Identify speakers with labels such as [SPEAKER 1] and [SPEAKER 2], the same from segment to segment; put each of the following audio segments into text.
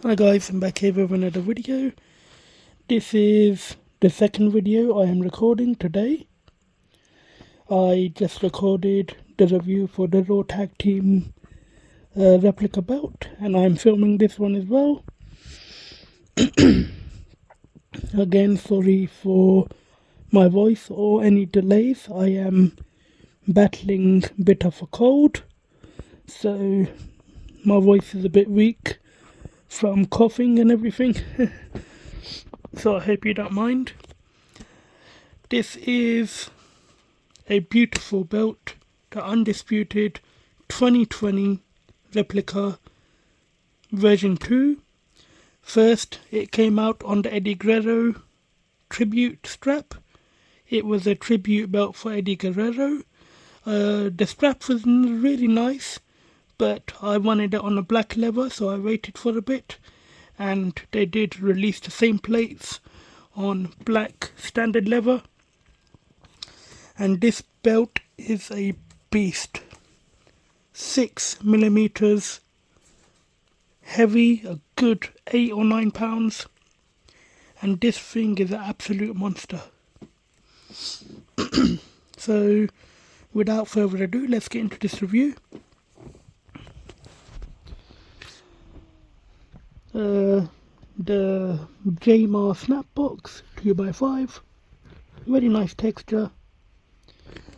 [SPEAKER 1] Hi guys, I'm back here with another video. This is the second video I am recording today. I just recorded the review for the Raw Tag Team Replica belt, and I'm filming this one as well. Again, sorry for my voice or any delays. I am battling a bit of a cold, so my voice is a bit weak from coughing and everything. So I hope you don't mind. This is a beautiful belt, the Undisputed 2020 Replica version 2. First, it came out on the Eddie Guerrero tribute strap. It was a tribute belt for Eddie Guerrero. The strap was really nice, but I wanted it on a black leather, so I waited for a bit, and they did release the same plates on black standard leather. And this belt is a beast. 6mm heavy, a good 8 or 9 pounds, and this thing is an absolute monster. So without further ado, let's get into this review. The J-Mar snap box 2x5, very nice texture.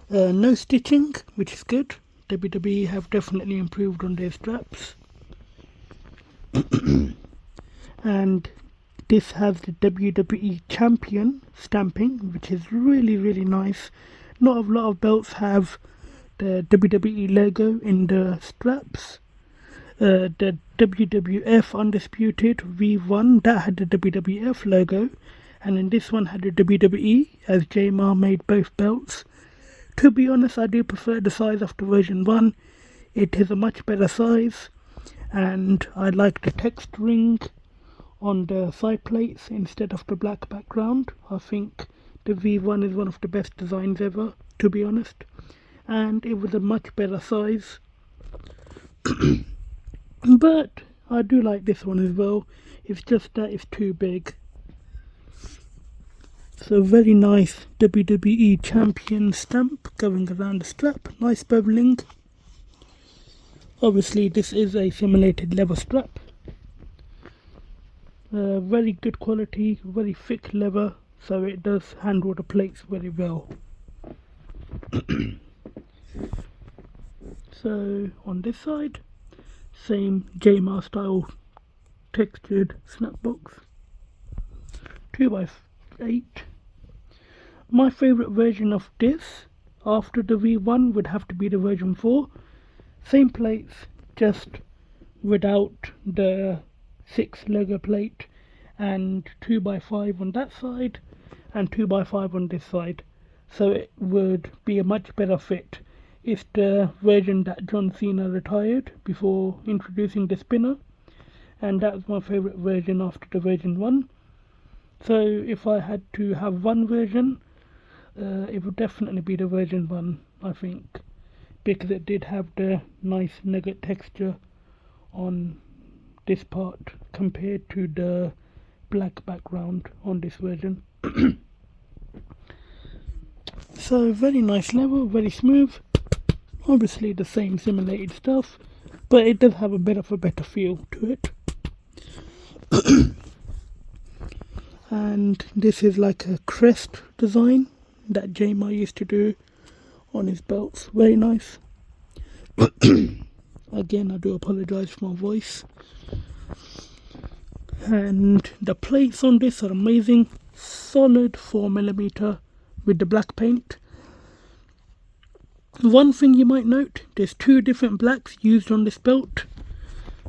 [SPEAKER 1] No stitching, which is good. WWE have definitely improved on their straps. And this has the WWE Champion stamping, which is really nice. Not a lot of belts have the WWE logo in the straps. The WWF Undisputed V1, that had the WWF logo, and then this one had the WWE, as J-Mar made both belts. To be honest, I do prefer the size of the version 1. It is a much better size, and I like the texturing on the side plates instead of the black background. I think the V1 is one of the best designs ever, to be honest, and it was a much better size. But I do like this one as well. It's just that it's too big. So very nice WWE Champion stamp going around the strap. Nice beveling. Obviously this is a simulated leather strap. Very good quality, very thick leather, so it does handle the plates very well. So on this side, same J-Mar style textured snap box. 2x8. My favourite version of this after the V1 would have to be the version 4. Same plates, just without the 6 logo plate, and 2x5 on that side and 2x5 on this side. So it would be a much better fit. It's the version that John Cena retired before introducing the spinner, and that was my favourite version after the version 1. So if I had to have one version, it would definitely be the version 1, I think, because it did have the nice nugget texture on this part compared to the black background on this version. So very nice leather, very smooth. Obviously the same simulated stuff, but it does have a bit of a better feel to it. And this is like a crest design that J-Mar used to do on his belts. Very nice. Again, I do apologise for my voice. And the plates on this are amazing. Solid 4mm with the black paint. One thing you might note, there's 2 different blacks used on this belt.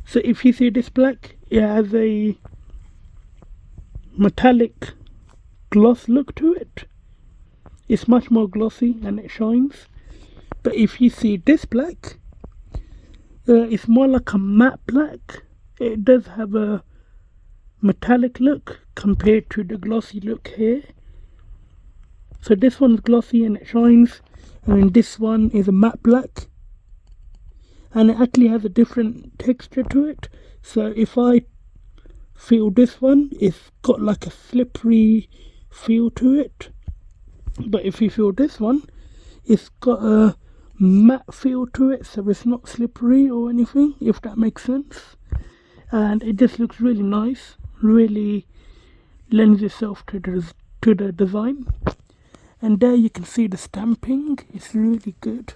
[SPEAKER 1] So if you see this black, it has a metallic gloss look to it. It's much more glossy and it shines. But if you see this black, it's more like a matte black. It does have a metallic look compared to the glossy look here. So this one's glossy and it shines, and this one is a matte black, and it actually has a different texture to it. So if I feel this one, it's got like a slippery feel to it. But if you feel this one, it's got a matte feel to it, so it's not slippery or anything, if that makes sense. And it just looks really nice, really lends itself to the design. And there you can see the stamping, it's really good.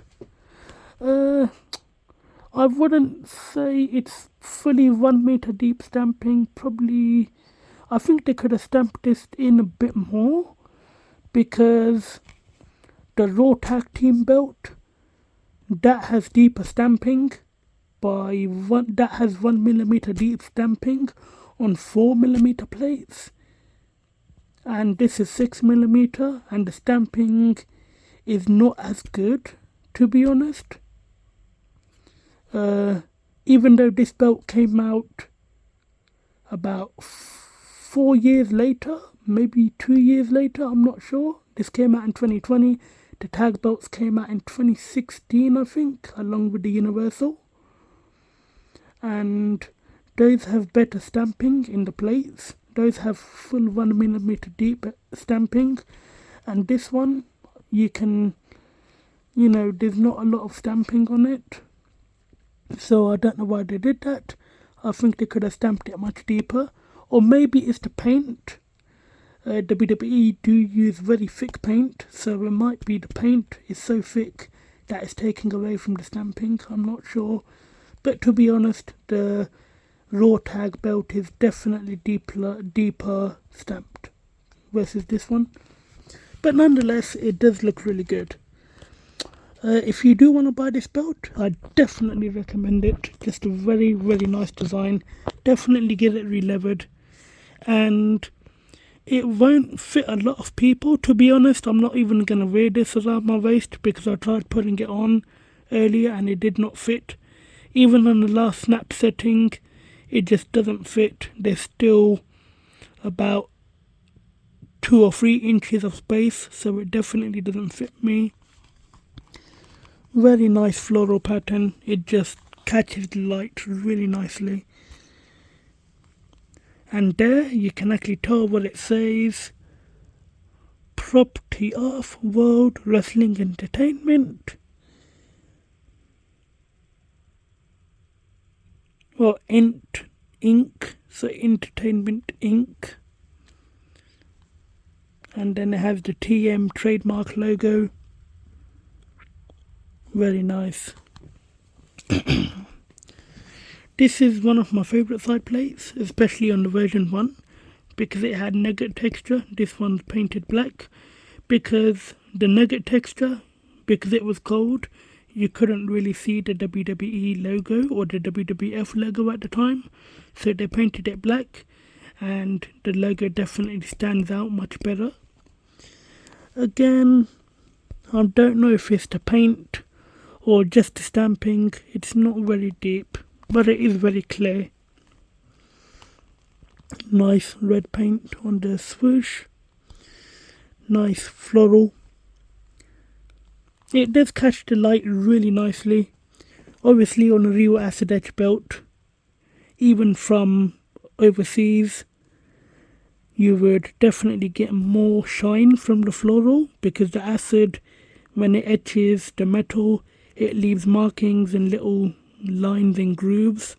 [SPEAKER 1] I wouldn't say it's fully 1 meter deep stamping, probably. I think they could have stamped this in a bit more, because the Raw Tag Team belt, that has deeper stamping that has 1mm deep stamping on 4mm plates, and this is 6mm, and the stamping is not as good, to be honest. Even though this belt came out about 4 years later, maybe 2 years later, I'm not sure. This came out in 2020. The tag belts came out in 2016, I think, along with the Universal. And those have better stamping in the plates. Those have full 1mm deep stamping. And this one, you can, there's not a lot of stamping on it. So I don't know why they did that. I think they could have stamped it much deeper. Or maybe it's the paint. WWE do use very thick paint, so it might be the paint is so thick that it's taking away from the stamping. I'm not sure. But to be honest, the Raw Tag belt is definitely deeper stamped versus this one. But nonetheless, it does look really good. If you do want to buy this belt, I definitely recommend it. Just a very, very nice design. Definitely get it re-levered. And it won't fit a lot of people, to be honest. I'm not even going to wear this around my waist, because I tried putting it on earlier and it did not fit. Even on the last snap setting, it just doesn't fit. There's still about 2 or 3 inches of space, so it definitely doesn't fit me. Very nice floral pattern. It just catches the light really nicely. And there you can actually tell what it says. Property of World Wrestling Entertainment. Well, Inc. So Entertainment Inc. And then it has the TM trademark logo. Very nice. This is one of my favourite side plates, especially on the version 1, because it had nugget texture. This one's painted black, because the nugget texture, because it was cold, you couldn't really see the WWE logo or the WWF logo at the time, so they painted it black, and the logo definitely stands out much better. Again, I don't know if it's the paint or just the stamping. It's not very deep, but it is very clear. Nice red paint on the swoosh. Nice floral. It does catch the light really nicely. Obviously on a real acid etch belt, even from overseas, you would definitely get more shine from the floral, because the acid, when it etches the metal, it leaves markings and little lines and grooves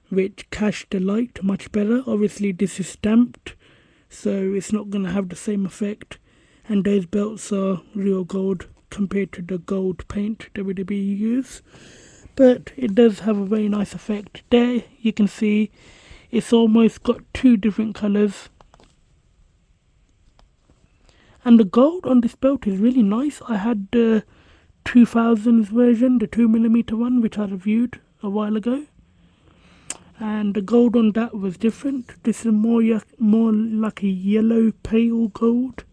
[SPEAKER 1] which catch the light much better. Obviously this is stamped, so it's not going to have the same effect, and those belts are real gold compared to the gold paint WWE use, but it does have a very nice effect. There you can see it's almost got 2 different colours, and the gold on this belt is really nice. I had the 2000s version, the 2mm one, which I reviewed a while ago, and the gold on that was different. This is more like a yellow pale gold,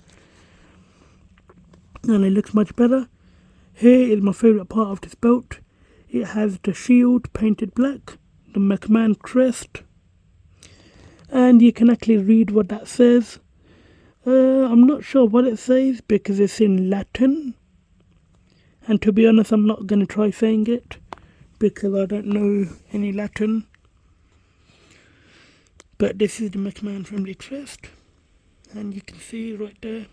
[SPEAKER 1] and it looks much better. Here is my favourite part of this belt. It has the shield painted black, the McMahon crest, and you can actually read what that says. I'm not sure what it says because it's in Latin, and to be honest, I'm not going to try saying it because I don't know any Latin. But this is the McMahon Family Crest, and you can see right there,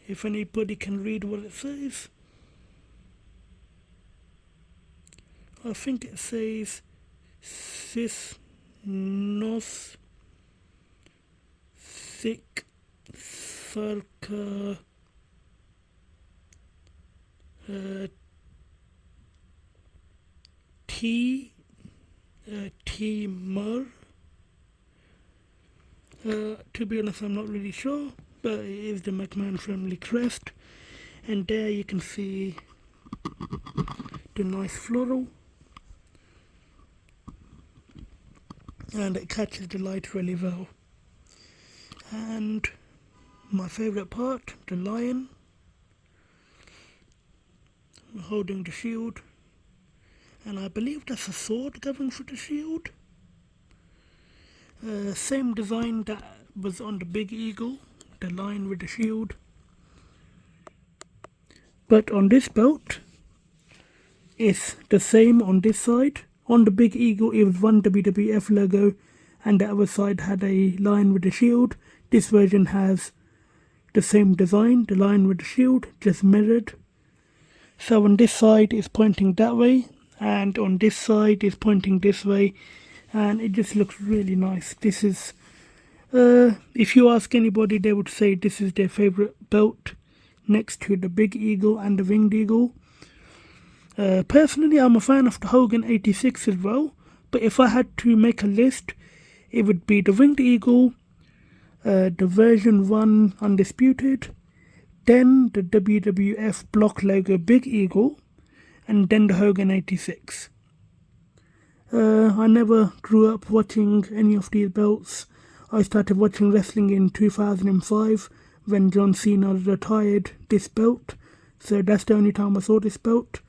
[SPEAKER 1] if anybody can read what it says. I think it says Cis Nos Sic Circa T Mer. To be honest, I'm not really sure, but it is the McMahon Family Crest, and there you can see the nice floral, and it catches the light really well. And my favourite part, the lion holding the shield, and I believe that's a sword going through the shield. Same design that was on the big eagle, the lion with the shield. But on this belt, it's the same on this side. On the big eagle, it was one WWF logo, and the other side had a lion with a shield. This version has the same design, the lion with the shield, just mirrored. So on this side it's pointing that way, and on this side it's pointing this way, and it just looks really nice. This is, if you ask anybody, they would say this is their favourite belt next to the big eagle and the winged eagle. Personally, I'm a fan of the Hogan 86 as well, but if I had to make a list, it would be the winged eagle, the version 1 Undisputed, then the WWF block logo big eagle, and then the Hogan 86. I never grew up watching any of these belts. I started watching wrestling in 2005 when John Cena retired this belt, so that's the only time I saw this belt.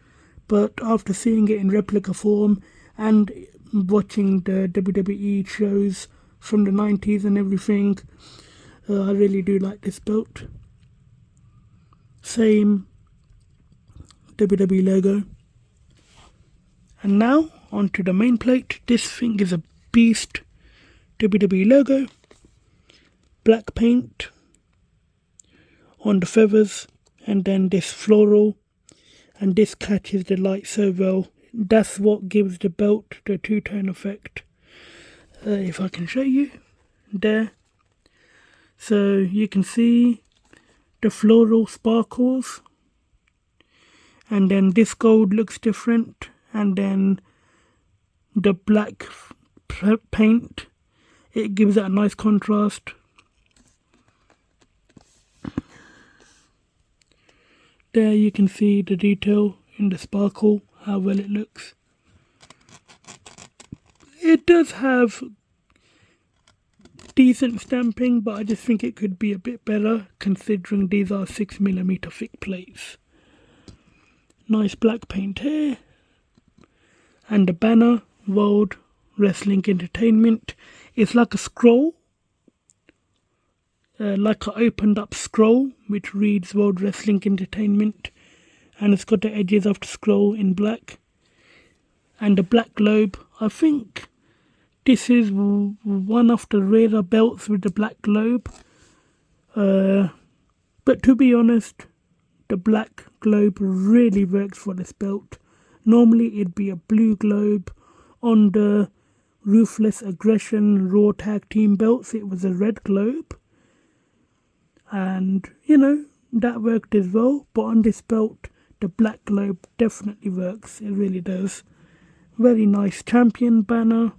[SPEAKER 1] But after seeing it in replica form and watching the WWE shows from the 90s and everything, I really do like this belt. Same WWE logo. And now onto the main plate. This thing is a beast. WWE logo, black paint on the feathers, and then this floral, and this catches the light so well. That's what gives the belt the two-tone effect. If I can show you there, so you can see the floral sparkles, and then this gold looks different, and then the black paint, it gives it a nice contrast. There you can see the detail in the sparkle, how well it looks. It does have decent stamping, but I just think it could be a bit better considering these are 6mm thick plates. Nice black paint here. And the banner, World Wrestling Entertainment. It's like a scroll, like an opened up scroll which reads World Wrestling Entertainment, and it's got the edges of the scroll in black. And the black globe, I think this is one of the rarer belts with the black globe. But to be honest, the black globe really works for this belt. Normally it'd be a blue globe. On the Ruthless Aggression Raw Tag Team belts, it was a red globe. And, you know, that worked as well. But on this belt, the black globe definitely works. It really does. Very nice champion banner.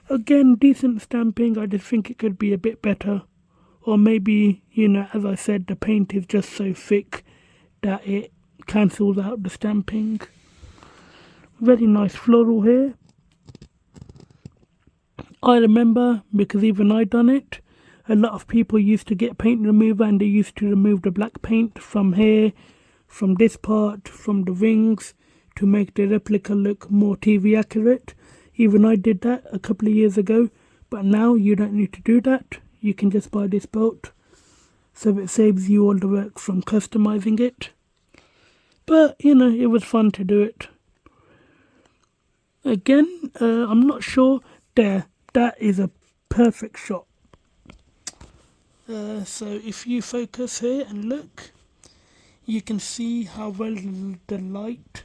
[SPEAKER 1] Again, decent stamping. I just think it could be a bit better. Or maybe, you know, as I said, the paint is just so thick that it cancels out the stamping. Very nice floral here. I remember, because even I done it, a lot of people used to get paint remover and they used to remove the black paint from here, from this part, from the wings, to make the replica look more TV accurate. Even I did that a couple of years ago, but now you don't need to do that. You can just buy this belt, so it saves you all the work from customizing it. But, you know, it was fun to do it. Again, I'm not sure there. That is a perfect shot. So if you focus here and look, you can see how well the light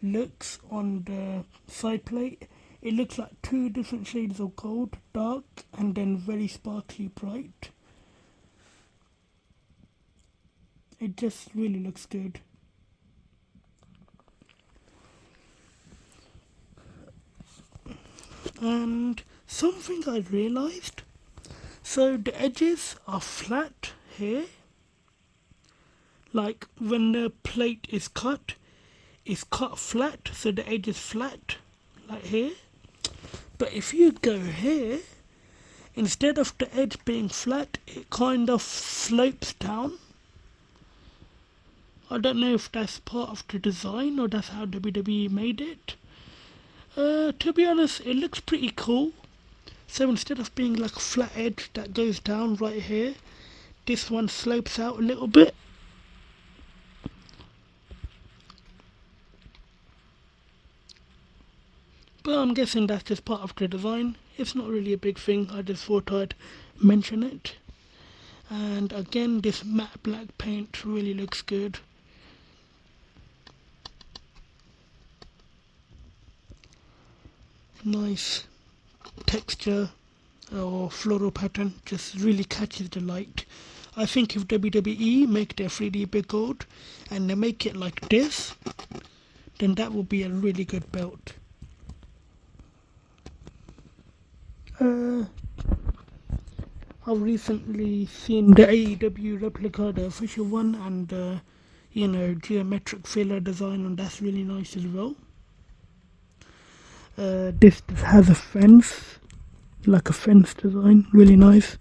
[SPEAKER 1] looks on the side plate. It looks like two different shades of gold, dark and then very sparkly bright. It just really looks good. And something I realised, so the edges are flat here, like when the plate is cut, it's cut flat, so the edge is flat, like here. But if you go here, instead of the edge being flat, it kind of slopes down. I don't know if that's part of the design or that's how WWE made it. To be honest, it looks pretty cool. So instead of being like a flat edge that goes down right here, this one slopes out a little bit. But I'm guessing that's just part of the design. It's not really a big thing, I just thought I'd mention it. And again, this matte black paint really looks good. Nice texture or floral pattern, just really catches the light. I think if WWE make their 3D big gold and they make it like this, then that will be a really good belt. I've recently seen the AEW replica, the official one, and geometric filler design, and that's really nice as well. This has a fence, like a fence design, really nice.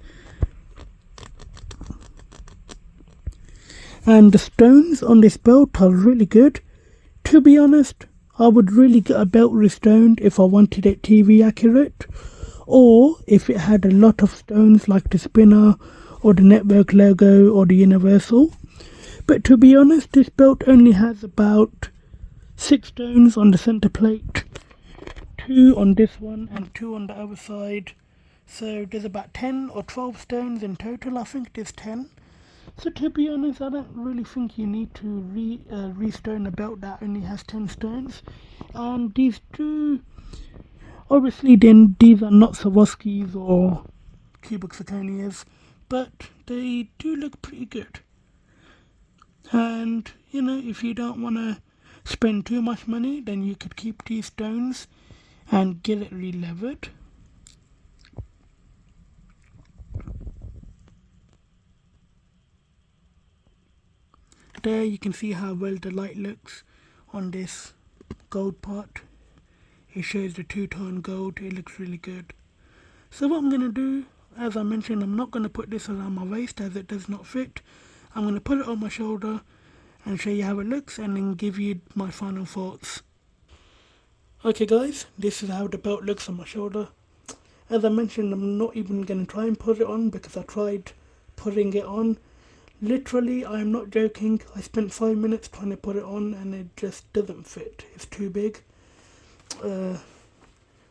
[SPEAKER 1] And the stones on this belt are really good. To be honest, I would really get a belt restoned if I wanted it TV accurate, or if it had a lot of stones like the spinner or the network logo or the universal. But to be honest, this belt only has about 6 stones on the center plate, 2 on this one and 2 on the other side. So there's about 10 or 12 stones in total. I think there's 10. So to be honest, I don't really think you need to restone a belt that only has 10 stones. And these two, obviously then these are not Swarovskis or cubic zirconias, but they do look pretty good. And if you don't want to spend too much money, then you could keep these stones and get it re-levered. There you can see how well the light looks on this gold part. It shows the two-tone gold. It looks really good. So what I'm going to do, as I mentioned, I'm not going to put this around my waist as it does not fit. I'm going to put it on my shoulder and show you how it looks and then give you my final thoughts. Okay guys, this is how the belt looks on my shoulder. As I mentioned, I'm not even going to try and put it on because I tried putting it on. Literally, I am not joking, I spent 5 minutes trying to put it on and it just doesn't fit. It's too big.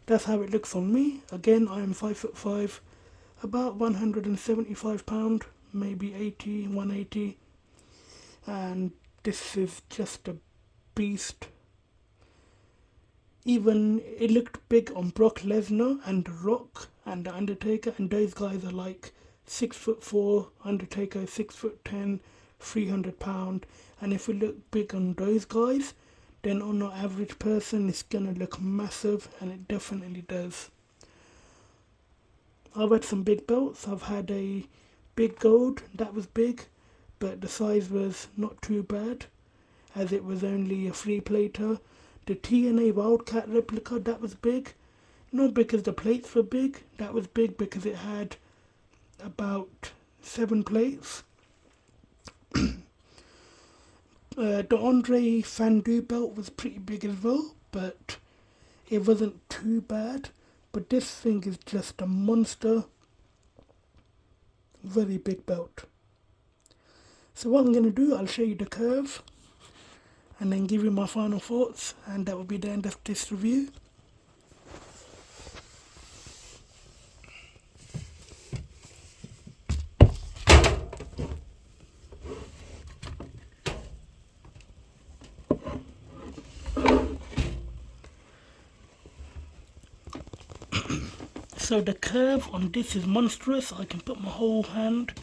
[SPEAKER 1] That's how it looks on me. Again, I am 5'5", about 175 pound, maybe 80, 180. And this is just a beast. Even it looked big on Brock Lesnar and The Rock and The Undertaker, and those guys are like 6'4", Undertaker 6'10", 300 pound. And if we look big on those guys, then on an average person it's gonna look massive, and it definitely does. I've had some big belts. I've had a big gold that was big, but the size was not too bad as it was only a 3-plater. The TNA Wildcat replica, that was big, not because the plates were big, that was big because it had about 7 plates. The Andre Fandu belt was pretty big as well, but it wasn't too bad. But this thing is just a monster, very big belt. So what I'm going to do, I'll show you the curve and then give you my final thoughts, and that will be the end of this review. So the curve on this is monstrous. I can put my whole hand.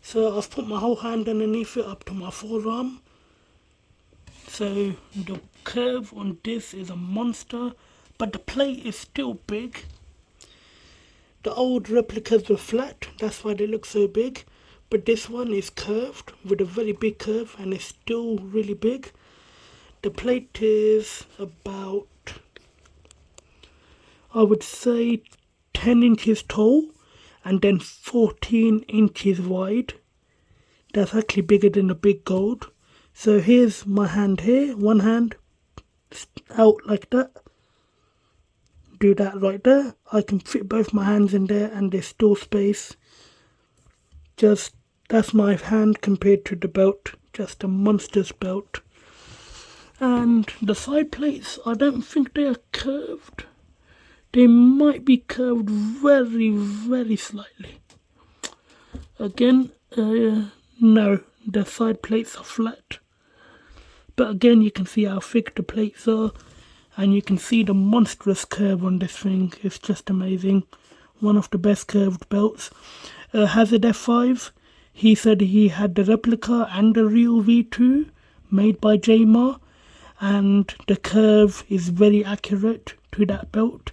[SPEAKER 1] So I've put my whole hand underneath it up to my forearm. So the curve on this is a monster, but the plate is still big. The old replicas were flat, that's why they look so big. But this one is curved with a very big curve and it's still really big. The plate is about, I would say, 10 inches tall and then 14 inches wide. That's actually bigger than the big gold. So here's my hand here, one hand out like that. Do that right there. I can fit both my hands in there and there's still space. Just, that's my hand compared to the belt. Just a monster's belt. And the side plates, I don't think they are curved. They might be curved very, very slightly. Again, no, the side plates are flat. But again, you can see how thick the plates are. And you can see the monstrous curve on this thing. It's just amazing. One of the best curved belts. Hazard F5, he said he had the replica and the real V2 made by JMar. And the curve is very accurate to that belt.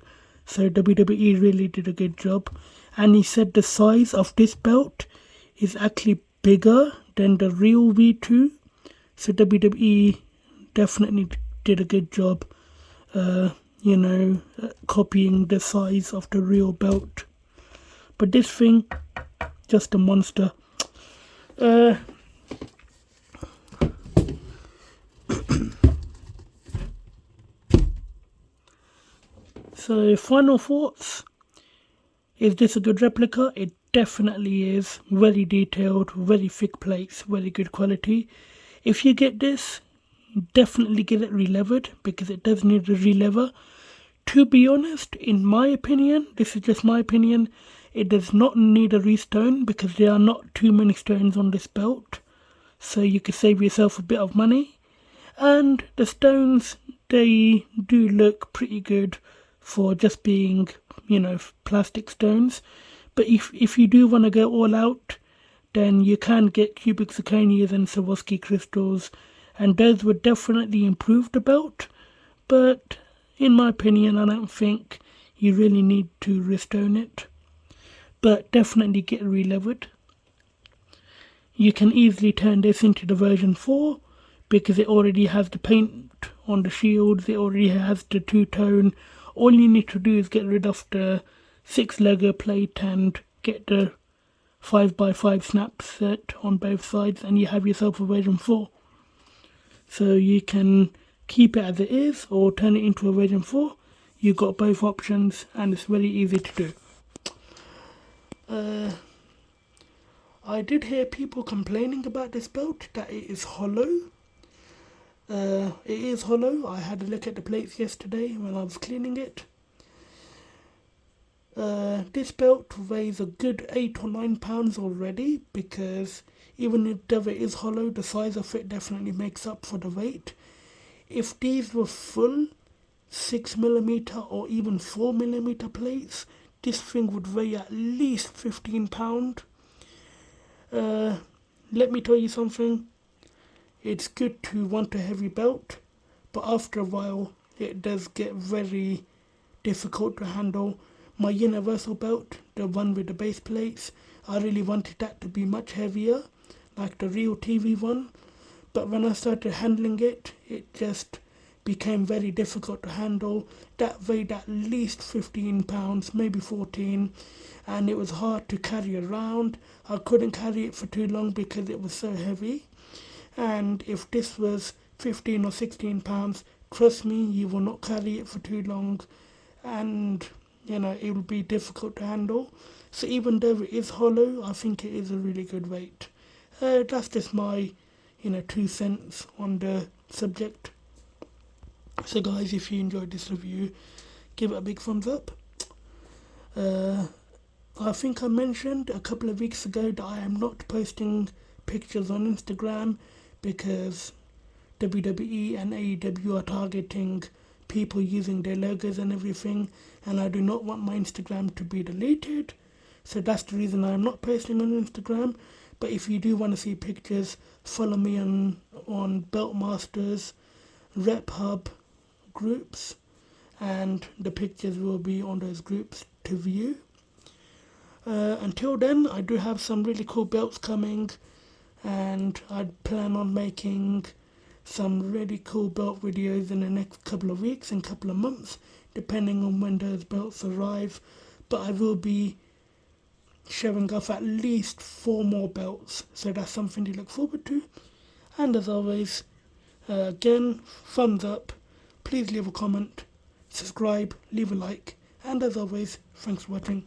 [SPEAKER 1] So WWE really did a good job. And he said the size of this belt is actually bigger than the real V2. So WWE definitely did a good job, copying the size of the real belt. But this thing, just a monster. So final thoughts. Is this a good replica? It definitely is. Very detailed, very thick plates, very good quality. If you get this, definitely get it relevered because it does need a relever. To be honest, in my opinion, this is just my opinion, it does not need a restone because there are not too many stones on this belt. So you could save yourself a bit of money. And the stones, they do look pretty good for just being, plastic stones. But if you do want to go all out, then you can get cubic zirconias and Swarovski crystals, and those would definitely improve the belt. But in my opinion, I don't think you really need to restone it. But definitely get relevered. You can easily turn this into the version 4 because it already has the paint on the shields, it already has the two-tone. All you need to do is get rid of the 6 Lego plate and get the 5x5 snap set on both sides and you have yourself a version 4. So you can keep it as it is or turn it into a version 4. You've got both options and it's very easy to do. I did hear people complaining about this belt, that it is hollow. It is hollow. I had a look at the plates yesterday when I was cleaning it. This belt weighs a good 8 or 9 pounds already because even though it is hollow, the size of it definitely makes up for the weight. If these were full 6mm or even 4mm plates, this thing would weigh at least 15 pounds. Let me tell you something. It's good to want a heavy belt, but after a while it does get very difficult to handle. My universal belt, the one with the base plates, I really wanted that to be much heavier, like the real TV one. But when I started handling it, it just became very difficult to handle. That weighed at least 15 pounds, maybe 14, and it was hard to carry around. I couldn't carry it for too long because it was so heavy. And if this was 15 or 16 pounds, trust me, you will not carry it for too long. And, it will be difficult to handle. So even though it is hollow, I think it is a really good weight. That's just my, 2 cents on the subject. So guys, if you enjoyed this review, give it a big thumbs up. I think I mentioned a couple of weeks ago that I am not posting pictures on Instagram because WWE and AEW are targeting people using their logos and everything, and I do not want my Instagram to be deleted. So that's the reason I'm not posting on Instagram. But if you do want to see pictures, follow me on Beltmasters, Rep Hub groups, and the pictures will be on those groups to view. Until then, I do have some really cool belts coming, and I plan on making some really cool belt videos in the next couple of weeks and couple of months, depending on when those belts arrive. But I will be showing off at least 4 more belts, so that's something to look forward to. And as always, again, thumbs up, please leave a comment, subscribe, leave a like, and as always, thanks for watching.